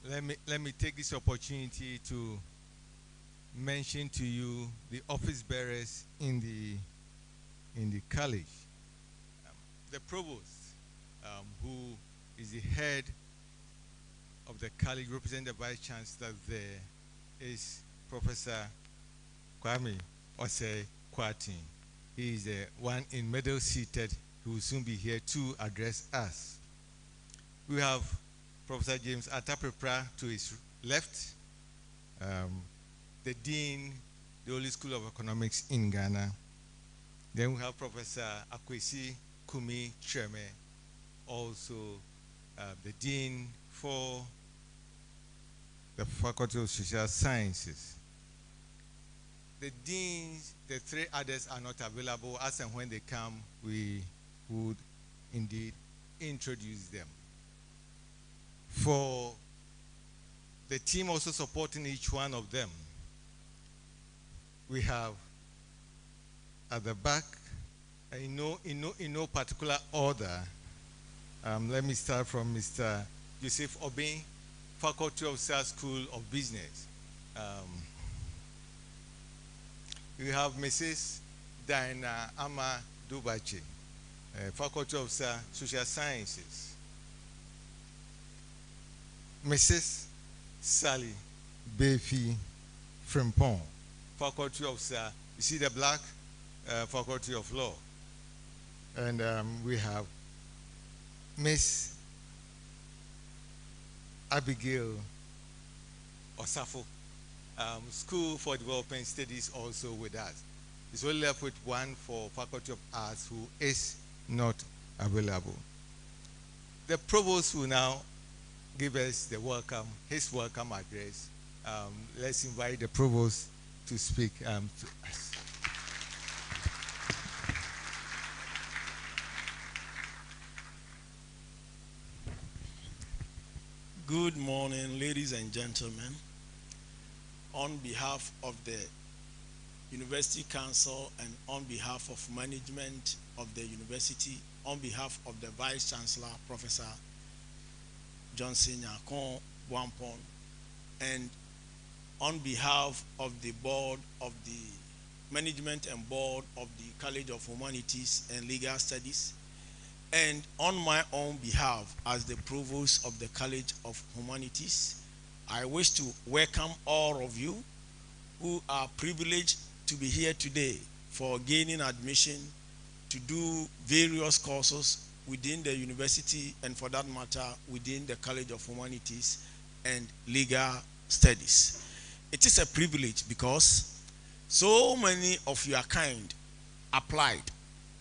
let me take this opportunity to mention to you the office bearers in the college. The provost, who is the head of the college, representing the vice chancellor there, is Professor Kwame Osei Kwatin. He is the one in middle seated who will soon be here to address us. We have Professor James Atapepra to his left, the Dean, the Holy School of Economics in Ghana. Then we have Professor Akwesi Kumi Cheme, also the Dean for the Faculty of Social Sciences. The deans, the three others are not available. As and when they come, we would indeed introduce them. For the team also supporting each one of them, we have at the back, in no particular order, let me start from Mr. Joseph Obin, Faculty of Sales School of Business. We have Mrs. Diana Ama Dubache, Faculty of Social Sciences. Mrs. Sally Befi Frimpong, Faculty of you see the black, Faculty of Law. And we have Miss Abigail Osafo, School for Development Studies, also with us. It's only left with one for Faculty of Arts who is not available. The provost will now give us the welcome, his welcome address. Let's invite the provost to speak to us. Good morning, ladies and gentlemen. On behalf of the University Council and on behalf of management of the university, on behalf of the Vice Chancellor, Professor Johnson Nyakon Wampon, and on behalf of the board of the management and board of the College of Humanities and Legal Studies, and on my own behalf as the provost of the College of Humanities, I wish to welcome all of you who are privileged to be here today for gaining admission to do various courses within the university and, for that matter, within the College of Humanities and Legal Studies. It is a privilege because so many of your kind applied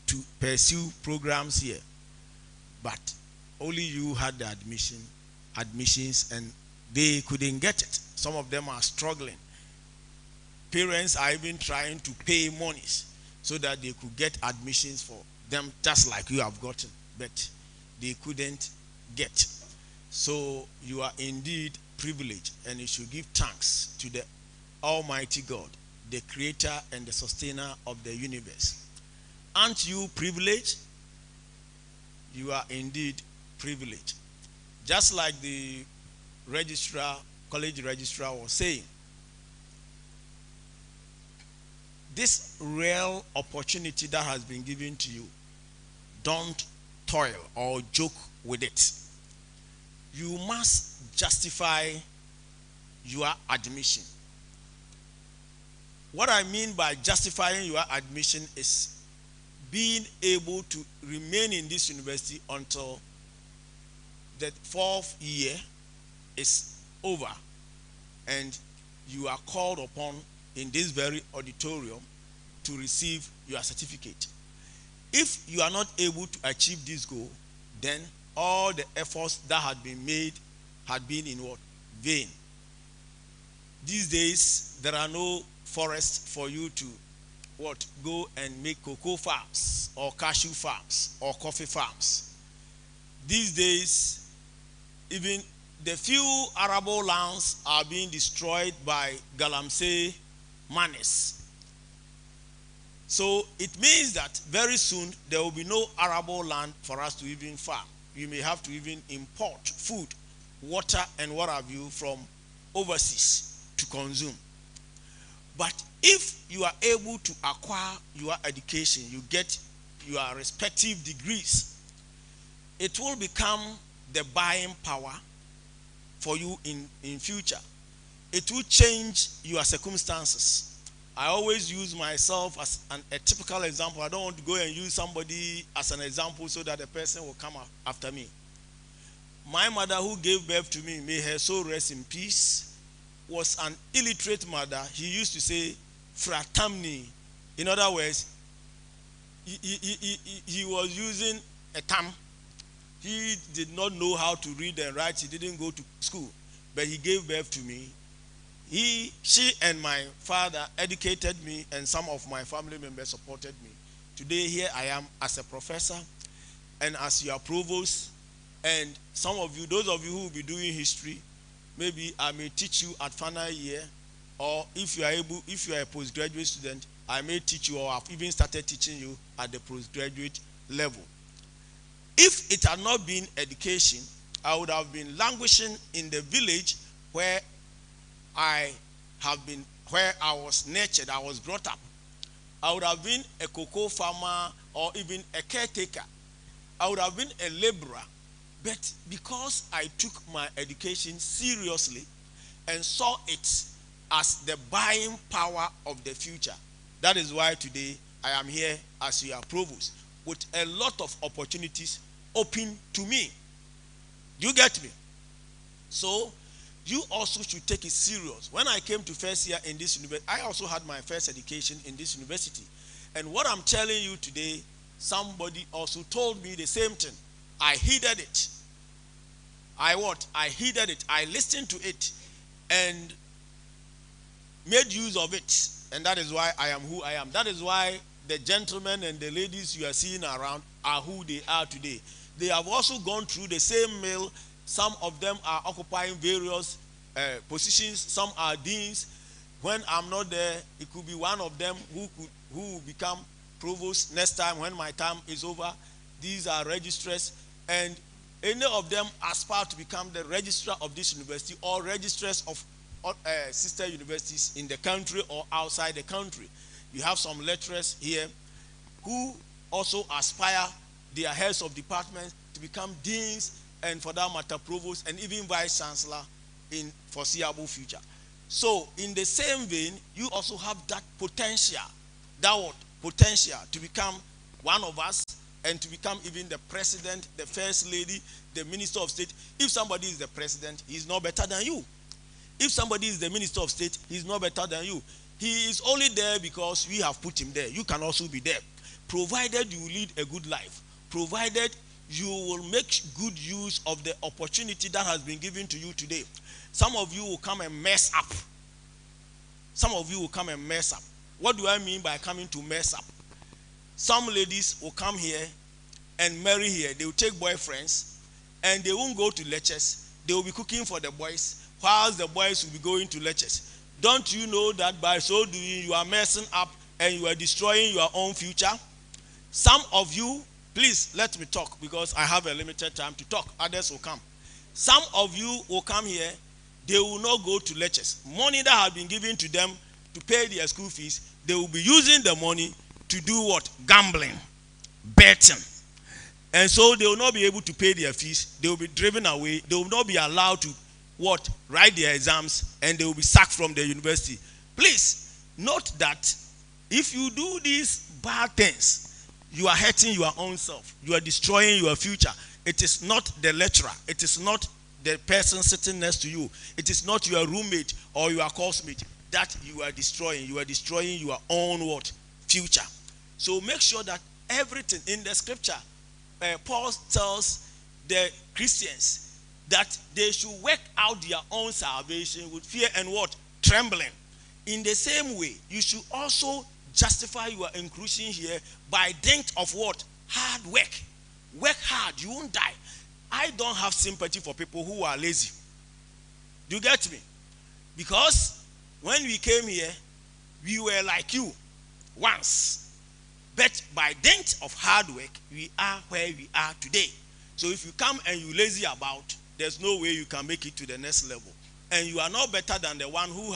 to pursue programs here, but only you had the admissions, and they couldn't get it. Some of them are struggling. Parents are even trying to pay monies so that they could get admissions for them, just like you have gotten, but they couldn't get. So you are indeed privileged, and you should give thanks to the Almighty God, the creator and the sustainer of the universe. Aren't you privileged? You are indeed privileged. Just like the registrar, college registrar was saying, this real opportunity that has been given to you, don't toil or joke with it. You must justify your admission. What I mean by justifying your admission is being able to remain in this university until the 4th year is over and you are called upon in this very auditorium to receive your certificate. If you are not able to achieve this goal, then all the efforts that had been made had been in what? Vain. These days, there are no forests for you to what? Go and make cocoa farms or cashew farms or coffee farms. These days, even the few arable lands are being destroyed by galamsey manis. So it means that very soon there will be no arable land for us to even farm. We may have to even import food water and what have you from overseas to consume. But if you are able to acquire your education, you get your respective degrees, it will become the buying power for you in future. It will change your circumstances. I always use myself as a typical example. I don't want to go and use somebody as an example so that the person will come after me. My mother, who gave birth to me, may her soul rest in peace, was an illiterate mother. He used to say, fratamni. In other words, he was using a tam. He did not know how to read and write. He didn't go to school, but he gave birth to me. She and my father educated me, and some of my family members supported me. Today, here I am as a professor and as your provost. And some of you, those of you who will be doing history, maybe I may teach you at final year, or if you are a postgraduate student, I may teach you, or I've even started teaching you at the postgraduate level. If it had not been education, I would have been languishing in the village where I was nurtured, I was brought up. I would have been a cocoa farmer or even a caretaker. I would have been a laborer. But because I took my education seriously and saw it as the buying power of the future, that is why today I am here as your provost with a lot of opportunities open to me. You get me? So you also should take it serious. When I came to first year in this university, I also had my first education in this university. And what I'm telling you today, somebody also told me the same thing. I heeded it. I heeded it. I listened to it and made use of it. And that is why I am who I am. That is why the gentlemen and the ladies you are seeing around are who they are today. They have also gone through the same mill. Some of them are occupying various positions. Some are deans. When I'm not there, it could be one of them who will become provost next time when my term is over. These are registrars, and any of them aspire to become the registrar of this university or registrars of sister universities in the country or outside the country. You have some lecturers here who also aspire, they are heads of departments, to become deans, and for that matter, provost, and even vice chancellor in foreseeable future. So, in the same vein, you also have that potential to become one of us, and to become even the president, the first lady, the minister of state. If somebody is the president, he is not better than you. If somebody is the minister of state, he is not better than you. He is only there because we have put him there. You can also be there, provided you lead a good life, provided you will make good use of the opportunity that has been given to you today. Some of you will come and mess up. Some of you will come and mess up. What do I mean by coming to mess up? Some ladies will come here and marry here. They will take boyfriends and they won't go to lectures. They will be cooking for the boys whilst the boys will be going to lectures. Don't you know that by so doing you are messing up and you are destroying your own future? Some of you, please let me talk because I have a limited time to talk. Others will come. Some of you will come here. They will not go to lectures. Money that has been given to them to pay their school fees, they will be using the money to do what? Gambling, betting. And so they will not be able to pay their fees. They will be driven away. They will not be allowed to what? Write their exams, and they will be sacked from the university. Please note that if you do these bad things, you are hurting your own self. You are destroying your future. It is not the lecturer. It is not the person sitting next to you. It is not your roommate or your coursemate that you are destroying. You are destroying your own what? Future. So make sure that everything in the scripture, Paul tells the Christians that they should work out their own salvation with fear and what? Trembling. In the same way, you should also justify your inclusion here by dint of what? Hard work. Work hard, you won't die. I don't have sympathy for people who are lazy. Do you get me? Because when we came here, we were like you once. But by dint of hard work, we are where we are today. So if you come and you lazy about, there's no way you can make it to the next level. And you are not better than the one who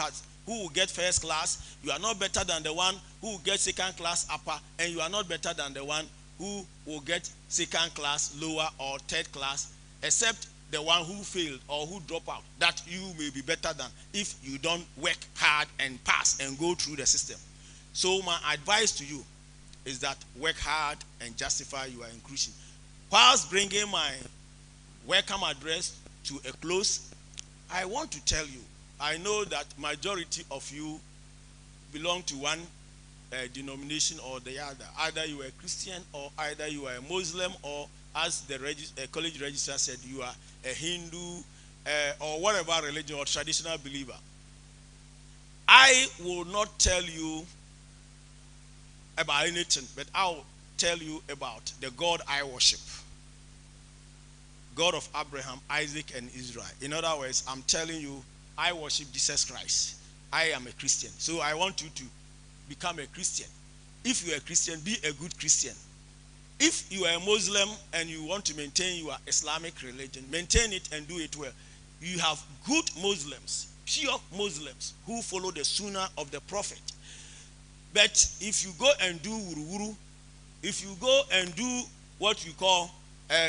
will get first class. You are not better than the one who will get second class upper, and you are not better than the one who will get second class lower or third class, except the one who failed or who dropped out. That you may be better than if you don't work hard and pass and go through the system. So my advice to you is that work hard and justify your inclusion. Whilst bringing my welcome address to a close, I want to tell you, I know that majority of you belong to one denomination or the other. Either you are a Christian or either you are a Muslim, or as the college register said, you are a Hindu or whatever religion or traditional believer. I will not tell you about anything, but I'll tell you about the God I worship. God of Abraham, Isaac, and Israel. In other words, I'm telling you, I worship Jesus Christ. I am a Christian. So I want you to become a Christian. If you are a Christian, be a good Christian. If you are a Muslim and you want to maintain your Islamic religion, maintain it and do it well. You have good Muslims, pure Muslims, who follow the sunnah of the Prophet. But if you go and do wuru-wuru, if you go and do what you call,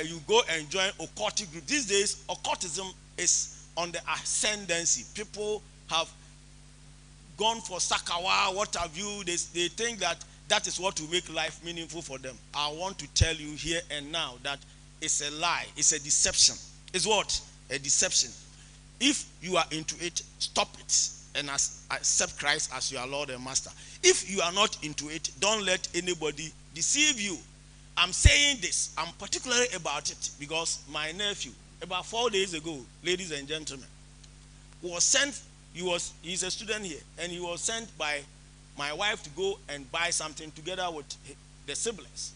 you go and join occultic group. These days, occultism is on the ascendancy. People have gone for sakawa, what have you. They think that that is what will make life meaningful for them. I want to tell you here and now that it's a lie. It's a deception. It's what? A deception. If you are into it, stop it and accept Christ as your Lord and Master. If you are not into it, don't let anybody deceive you. I'm saying this, I'm particularly about it because my nephew, about 4 days ago, ladies and gentlemen, was sent. He's a student here, and he was sent by my wife to go and buy something together with the siblings.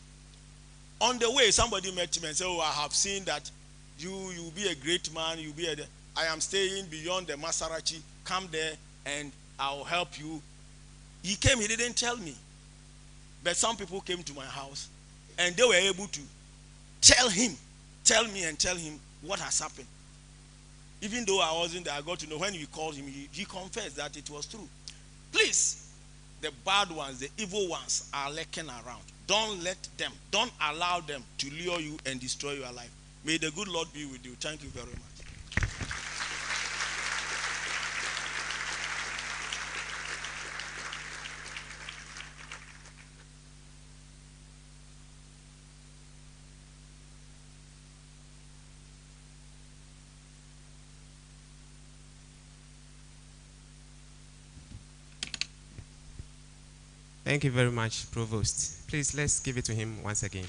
On the way, somebody met him and said, "Oh, I have seen that you'll be a great man. I am staying beyond the Masarachi. Come there and I'll help you." He came, he didn't tell me. But some people came to my house and they were able to tell me what has happened. Even though I wasn't there, I got to know when we called him, he confessed that it was true. Please, the bad ones, the evil ones are lurking around. Don't let them, don't allow them to lure you and destroy your life. May the good Lord be with you. Thank you very much. Thank you very much, Provost. Please, let's give it to him once again.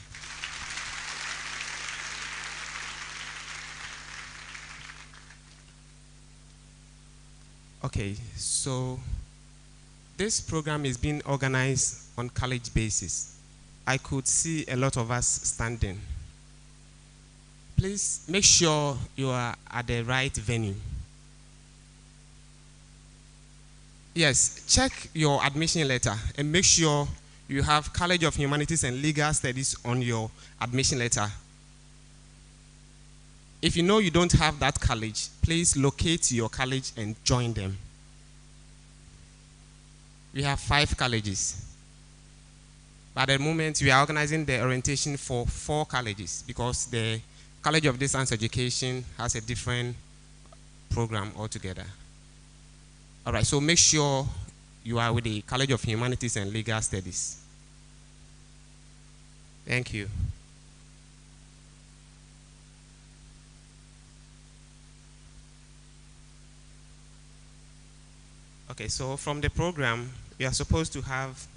Okay, so this program is being organized on college basis. I could see a lot of us standing. Please make sure you are at the right venue. Yes, check your admission letter and make sure you have College of Humanities and Legal Studies on your admission letter. If you know you don't have that college, please locate your college and join them. We have 5 colleges. At the moment, we are organizing the orientation for 4 colleges because the College of Distance Education has a different program altogether. All right, so make sure you are with the College of Humanities and Legal Studies. Thank you. Okay, so from the program, we are supposed to have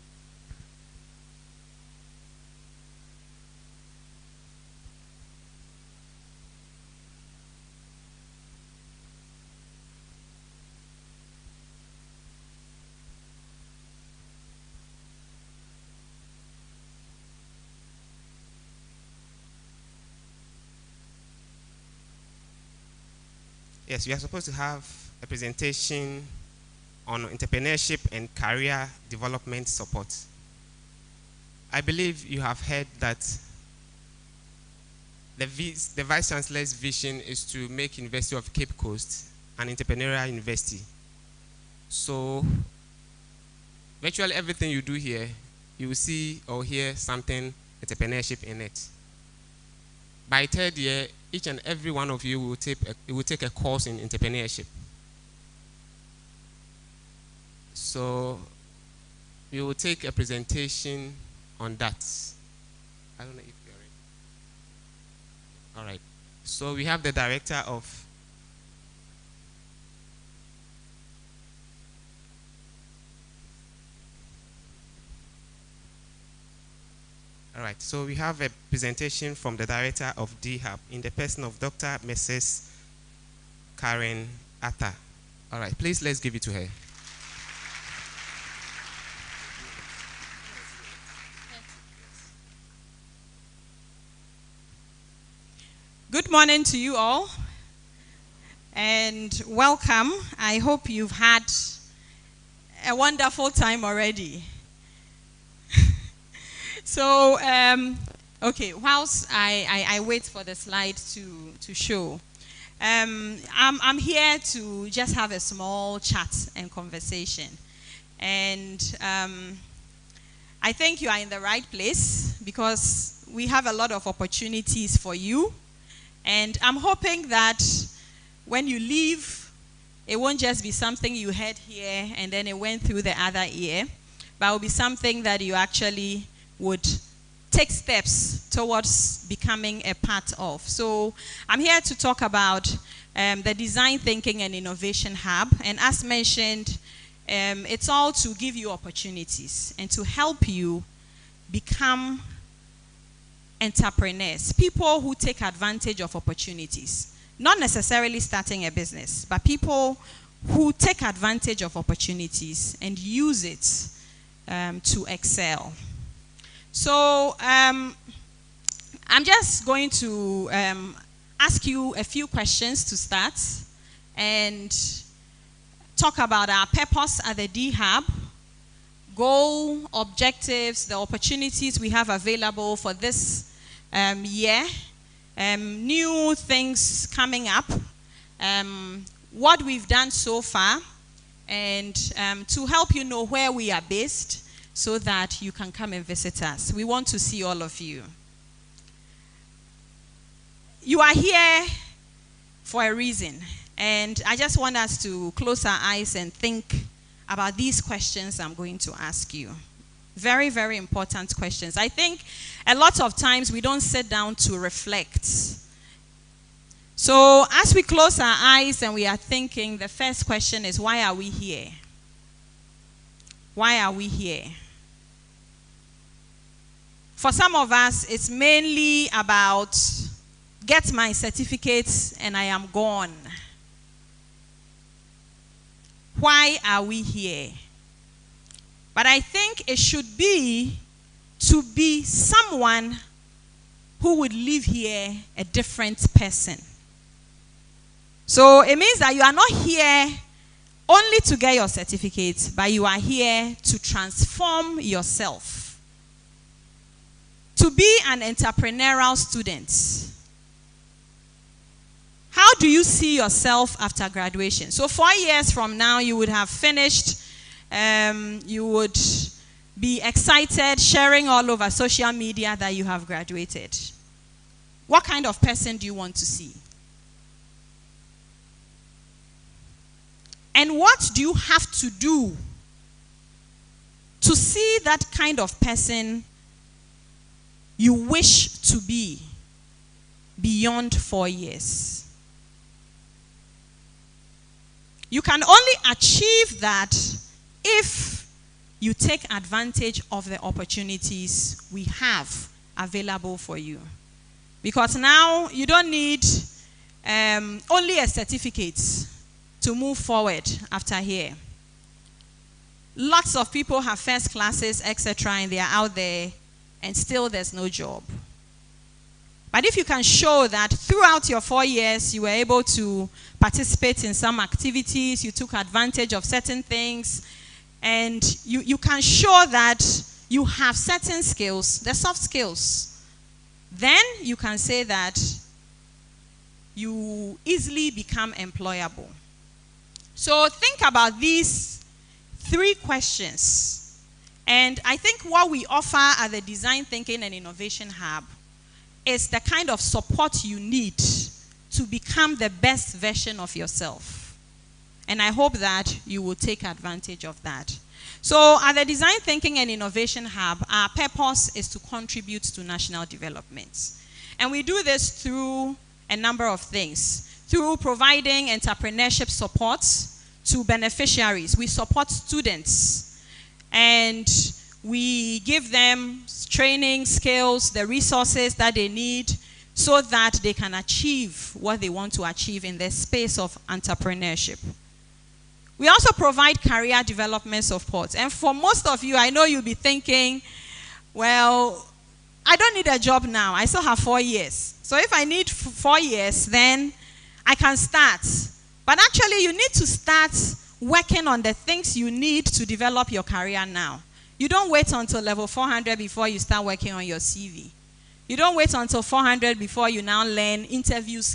yes, we are supposed to have a presentation on entrepreneurship and career development support. I believe you have heard that the Vice Chancellor's vision is to make University of Cape Coast an entrepreneurial university. So virtually everything you do here, you will see or hear something entrepreneurship in it. By third year, each and every one of you will take a course in entrepreneurship. So we will take a presentation on that. I don't know if you're ready. All right. So we have the director of All right, so we have a presentation from the director of DHUB in the person of Dr. Mrs. Karen Atta. All right, please let's give it to her. Good morning to you all, and welcome. I hope you've had a wonderful time already. So, okay, whilst I wait for the slide to show, I'm here to just have a small chat and conversation. And I think you are in the right place because we have a lot of opportunities for you. And I'm hoping that when you leave, it won't just be something you heard here and then it went through the other ear, but it will be something that you actually would take steps towards becoming a part of. So I'm here to talk about the Design Thinking and Innovation Hub. And as mentioned, it's all to give you opportunities and to help you become entrepreneurs, people who take advantage of opportunities. Not necessarily starting a business, but people who take advantage of opportunities and use it to excel. So I'm just going to ask you a few questions to start and talk about our purpose at the DHUB, goal, objectives, the opportunities we have available for this year, new things coming up, what we've done so far, and to help you know where we are based, so that you can come and visit us. We want to see all of you. You are here for a reason. And I just want us to close our eyes and think about these questions I'm going to ask you. Very, very important questions. I think a lot of times we don't sit down to reflect. So as we close our eyes and we are thinking, the first question is, why are we here? Why are we here? For some of us, it's mainly about get my certificates and I am gone. Why are we here? But I think it should be to be someone who would live here a different person. So it means that you are not here only to get your certificate, but you are here to transform yourself. To be an entrepreneurial student. How do you see yourself after graduation? So 4 years from now, you would have finished. You would be excited, sharing all over social media that you have graduated. What kind of person do you want to see? And what do you have to do to see that kind of person you wish to be beyond 4 years? You can only achieve that if you take advantage of the opportunities we have available for you. Because now you don't need only a certificate to move forward after here. Lots of people have first classes, etc., and they are out there, and still there's no job. But if you can show that throughout your 4 years, you were able to participate in some activities, you took advantage of certain things, and you can show that you have certain skills, the soft skills, then you can say that you easily become employable. So think about these 3 questions. And I think what we offer at the Design Thinking and Innovation Hub is the kind of support you need to become the best version of yourself. And I hope that you will take advantage of that. So at the Design Thinking and Innovation Hub, our purpose is to contribute to national development. And we do this through a number of things. Through providing entrepreneurship support to beneficiaries. We support students and we give them training, skills, the resources that they need so that they can achieve what they want to achieve in the space of entrepreneurship. We also provide career development support. And for most of you, I know you'll be thinking, well, I don't need a job now. I still have 4 years. So if I need 4 years, then I can start. But actually, you need to start working on the things you need to develop your career now. You don't wait until level 400 before you start working on your CV. You don't wait until 400 before you now learn interview skills.